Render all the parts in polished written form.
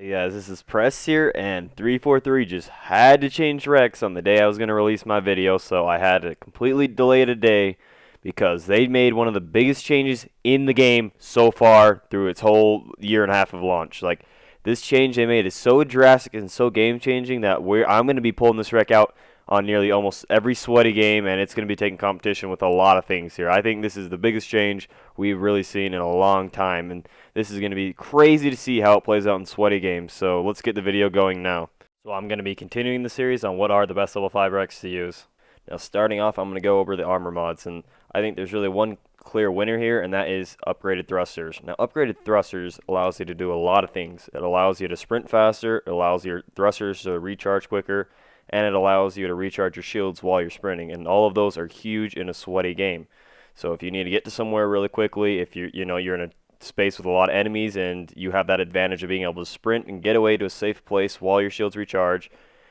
Hey guys, this is Press here, and 343 just had to change REQs on the day I was going to release my video, so I had to completely delay it a day because they made one of the biggest changes in the game so far through its whole year and a half of launch. Like, this change they made is so drastic and so game-changing that I'm going to be pulling this REQ out on nearly almost every sweaty game, and it's going to be taking competition with a lot of things here. I think this is the biggest change we've really seen in a long time, and this is going to be crazy to see how it plays out in sweaty games. So let's get the video going now. So I'm going to be continuing the series on what are the best level 5 REQs to use. Now starting off, I'm going to go over the armor mods, and I think there's really one clear winner here, and that is upgraded thrusters. Now upgraded thrusters allows you to do a lot of things. It allows you to sprint faster, it allows your thrusters to recharge quicker, and it allows you to recharge your shields while you're sprinting, and all of those are huge in a sweaty game. So if you need to get to somewhere really quickly, if you're in a space with a lot of enemies and you have that advantage of being able to sprint and get away to a safe place while your shields recharge,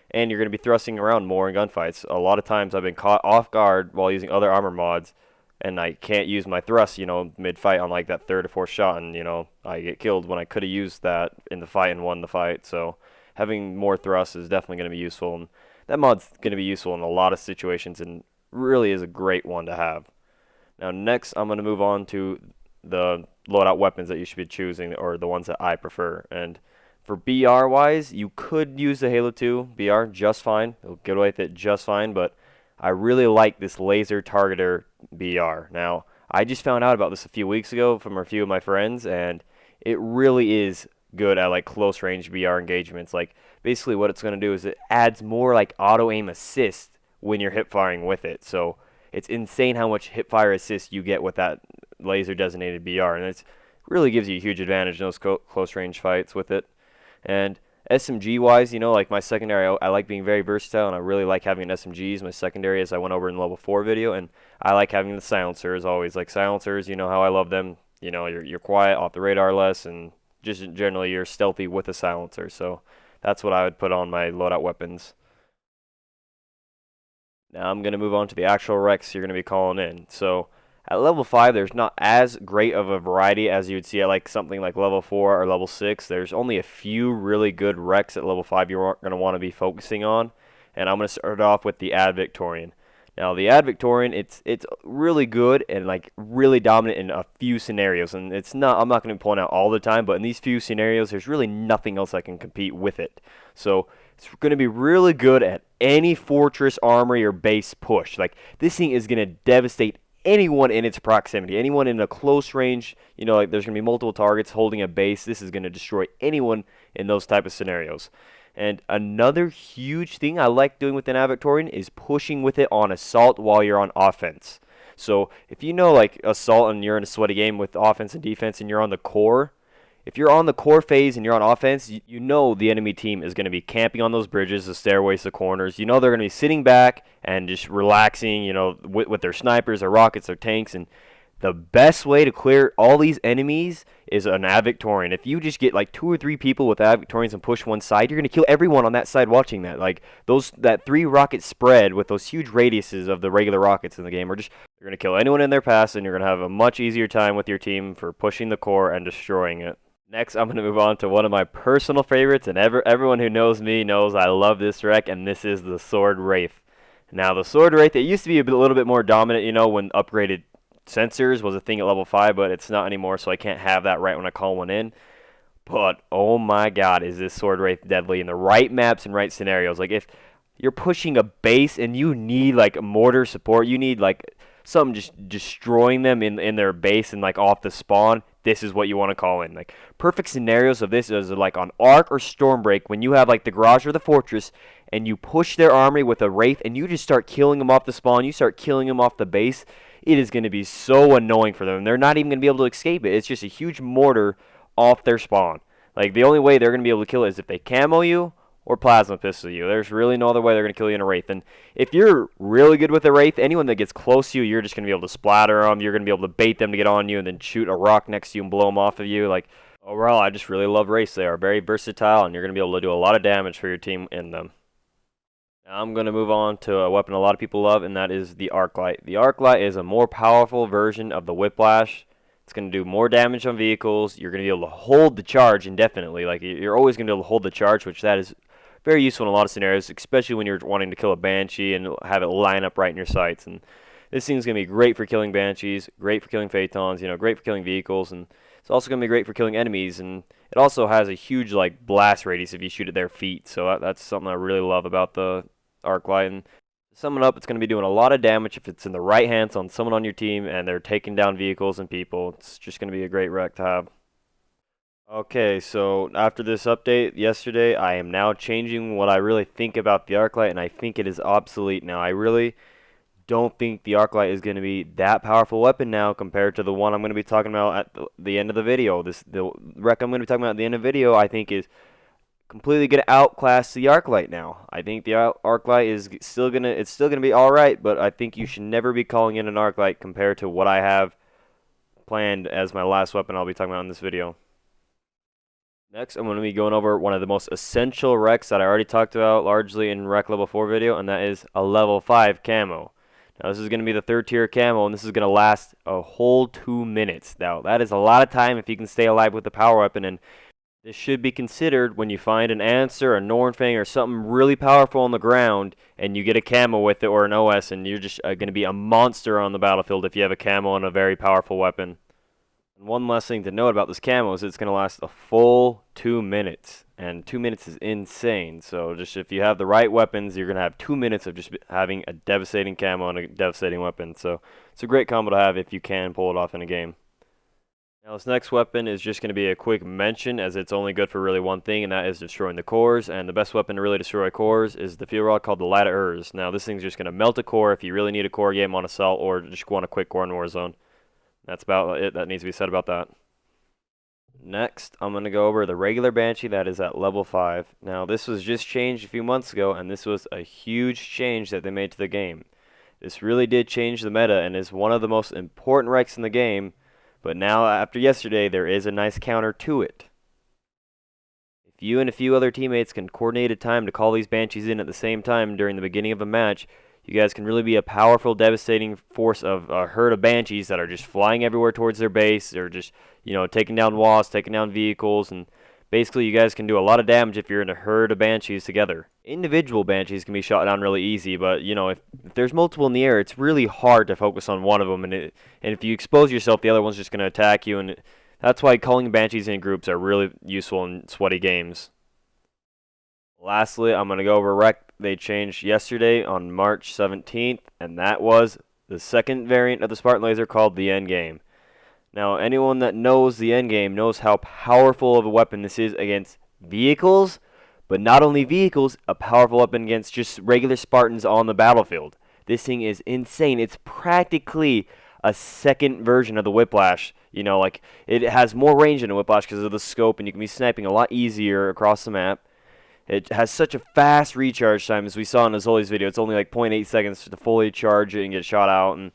and you're going to be thrusting around more in gunfights. A lot of times I've been caught off guard while using other armor mods, and I can't use my thrust, mid-fight on like that third or fourth shot, and I get killed when I could have used that in the fight and won the fight. So having more thrust is definitely going to be useful, and that mod's going to be useful in a lot of situations and really is a great one to have. Now next I'm going to move on to the loadout weapons that you should be choosing, or the ones that I prefer. And for BR wise, you could use the Halo 2 BR just fine. It'll get away with it just fine, but I really like this laser targeter BR. Now, I just found out about this a few weeks ago from a few of my friends, and it really is good at like close range BR engagements. Like basically what it's going to do is it adds more like auto aim assist when you're hip firing with it. So it's insane how much hip fire assist you get with that laser designated BR, and it really gives you a huge advantage in those close range fights with it. And SMG wise, like my secondary, I like being very versatile, and I really like having an SMG as my secondary, as I went over in the level 4 video, and I like having the silencer as always. Like silencers, you know how I love them. You're quiet, off the radar less, and just generally you're stealthy with a silencer. So that's what I would put on my loadout weapons. Now I'm going to move on to the actual REQs you're going to be calling in. So at level 5, there's not as great of a variety as you would see at like something like level 4 or level 6. There's only a few really good REQs at level 5 you're going to want to be focusing on. And I'm going to start off with the Victorian. Now the Victorian, it's really good and like really dominant in a few scenarios. And I'm not going to be pulling out all the time, but in these few scenarios, there's really nothing else that can compete with it. So it's going to be really good at any fortress, armory, or base push. Like this thing is going to devastate anyone in its proximity, anyone in a close range. Like there's going to be multiple targets holding a base. This is going to destroy anyone in those type of scenarios. And another huge thing I like doing with an Victorian is pushing with it on assault while you're on offense. So if like assault and you're in a sweaty game with offense and defense and you're on the core, if you're on the core phase and you're on offense, you know the enemy team is going to be camping on those bridges, the stairways, the corners. They're going to be sitting back and just relaxing, with their snipers, their rockets, their tanks. And the best way to clear all these enemies is an Victorian. If you just get like 2 or 3 people with Victorians and push one side, you're going to kill everyone on that side watching that. Like that 3 rocket spread with those huge radiuses of the regular rockets in the game, you're going to kill anyone in their path, and you're going to have a much easier time with your team for pushing the core and destroying it. Next, I'm going to move on to one of my personal favorites, and everyone who knows me knows I love this REQ, and this is the Sword Wraith. Now, the Sword Wraith, it used to be a little bit more dominant, when upgraded sensors was a thing at level 5, but it's not anymore, so I can't have that right when I call one in. But, oh my god, is this Sword Wraith deadly in the right maps and right scenarios. Like, if you're pushing a base and you need, like, mortar support, you need, like, something just destroying them in their base and, like, off the spawn, this is what you want to call in. Like, perfect scenarios of this is like on Arc or Stormbreak, when you have like the garage or the fortress and you push their army with a Wraith and you just start killing them off the spawn, you start killing them off the base. It is going to be so annoying for them. They're not even going to be able to escape it. It's just a huge mortar off their spawn. Like, the only way they're going to be able to kill it is if they camo you or plasma pistol you. There's really no other way they're going to kill you in a Wraith. And if you're really good with a Wraith, anyone that gets close to you, you're just going to be able to splatter them. You're going to be able to bait them to get on you and then shoot a rock next to you and blow them off of you. Like, overall, I just really love Wraiths. They are very versatile, and you're going to be able to do a lot of damage for your team in them. Now I'm going to move on to a weapon a lot of people love, and that is the ARCLIGHT. The ARCLIGHT is a more powerful version of the Whiplash It's going to do more damage on vehicles. You're going to be able to hold the charge indefinitely. Like, you're always going to be able to hold the charge, which that is very useful in a lot of scenarios, especially when you're wanting to kill a Banshee and have it line up right in your sights. And this thing's going to be great for killing Banshees, great for killing Phaetons, great for killing vehicles, and it's also going to be great for killing enemies. And it also has a huge, like, blast radius if you shoot at their feet. So that's something I really love about the ARCLIGHT. And to sum it up, it's going to be doing a lot of damage if it's in the right hands on someone on your team and they're taking down vehicles and people. It's just going to be a great wreck to have. Okay, so after this update yesterday, I am now changing what I really think about the ARCLIGHT, and I think it is obsolete now. I really don't think the ARCLIGHT is going to be that powerful weapon now compared to the one I'm going to be talking about at the end of the video. The wreck I'm going to be talking about at the end of the video, I think is completely going to outclass the ARCLIGHT now. I think the ARCLIGHT is still going to be all right, but I think you should never be calling in an ARCLIGHT compared to what I have planned as my last weapon I'll be talking about in this video. Next, I'm going to be going over one of the most essential wrecks that I already talked about largely in Wreck Level 4 video, and that is a Level 5 camo. Now, this is going to be the 3rd tier camo, and this is going to last a whole 2 minutes. Now, that is a lot of time if you can stay alive with the power weapon, and this should be considered when you find an Answer, a Nornfang, or something really powerful on the ground, and you get a camo with it or an OS, and you're just going to be a monster on the battlefield if you have a camo and a very powerful weapon. And one last thing to note about this camo is it's going to last a full 2 minutes, and 2 minutes is insane. So just if you have the right weapons, you're going to have 2 minutes of just having a devastating camo and a devastating weapon. So it's a great combo to have if you can pull it off in a game. Now this next weapon is just going to be a quick mention, as it's only good for really one thing, and that is destroying the cores. And the best weapon to really destroy cores is the field rod called the Lat Urs. Now this thing's just going to melt a core if you really need a core game on Assault or just want a quick core in Warzone. That's about it that needs to be said about that. Next, I'm going to go over the regular Banshee that is at level 5. Now, this was just changed a few months ago, and this was a huge change that they made to the game. This really did change the meta and is one of the most important wrecks in the game, but now, after yesterday, there is a nice counter to it. If you and a few other teammates can coordinate a time to call these Banshees in at the same time during the beginning of a match, you guys can really be a powerful, devastating force of a herd of Banshees that are just flying everywhere towards their base, or just, taking down walls, taking down vehicles, and basically you guys can do a lot of damage if you're in a herd of Banshees together. Individual Banshees can be shot down really easy, but, if there's multiple in the air, it's really hard to focus on one of them, and if you expose yourself, the other one's just going to attack you, and that's why calling Banshees in groups are really useful in sweaty games. Lastly, I'm going to go over a wreck they changed yesterday on March 17th, and that was the second variant of the Spartan Laser called the ENDGAME. Now, anyone that knows the ENDGAME knows how powerful of a weapon this is against vehicles, but not only vehicles, a powerful weapon against just regular Spartans on the battlefield. This thing is insane. It's practically a second version of the Whiplash. It has more range than a Whiplash because of the scope, and you can be sniping a lot easier across the map. It has such a fast recharge time, as we saw in Azoli's video. It's only like 0.8 seconds to fully charge it and get shot out. And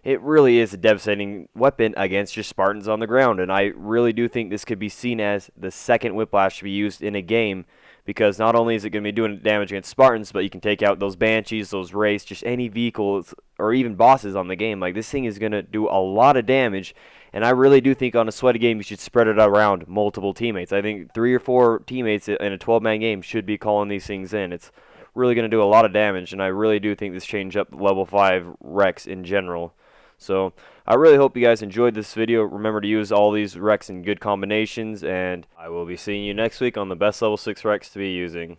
it really is a devastating weapon against just Spartans on the ground. And I really do think this could be seen as the second Whiplash to be used in a game, because not only is it going to be doing damage against Spartans, but you can take out those Banshees, those Wraiths, just any vehicles, or even bosses on the game. Like, this thing is going to do a lot of damage. And I really do think on a sweaty game, you should spread it around multiple teammates. I think 3 or 4 teammates in a 12-man game should be calling these things in. It's really going to do a lot of damage, and I really do think this changed up level 5 wrecks in general. So I really hope you guys enjoyed this video. Remember to use all these wrecks in good combinations, and I will be seeing you next week on the best level 6 wrecks to be using.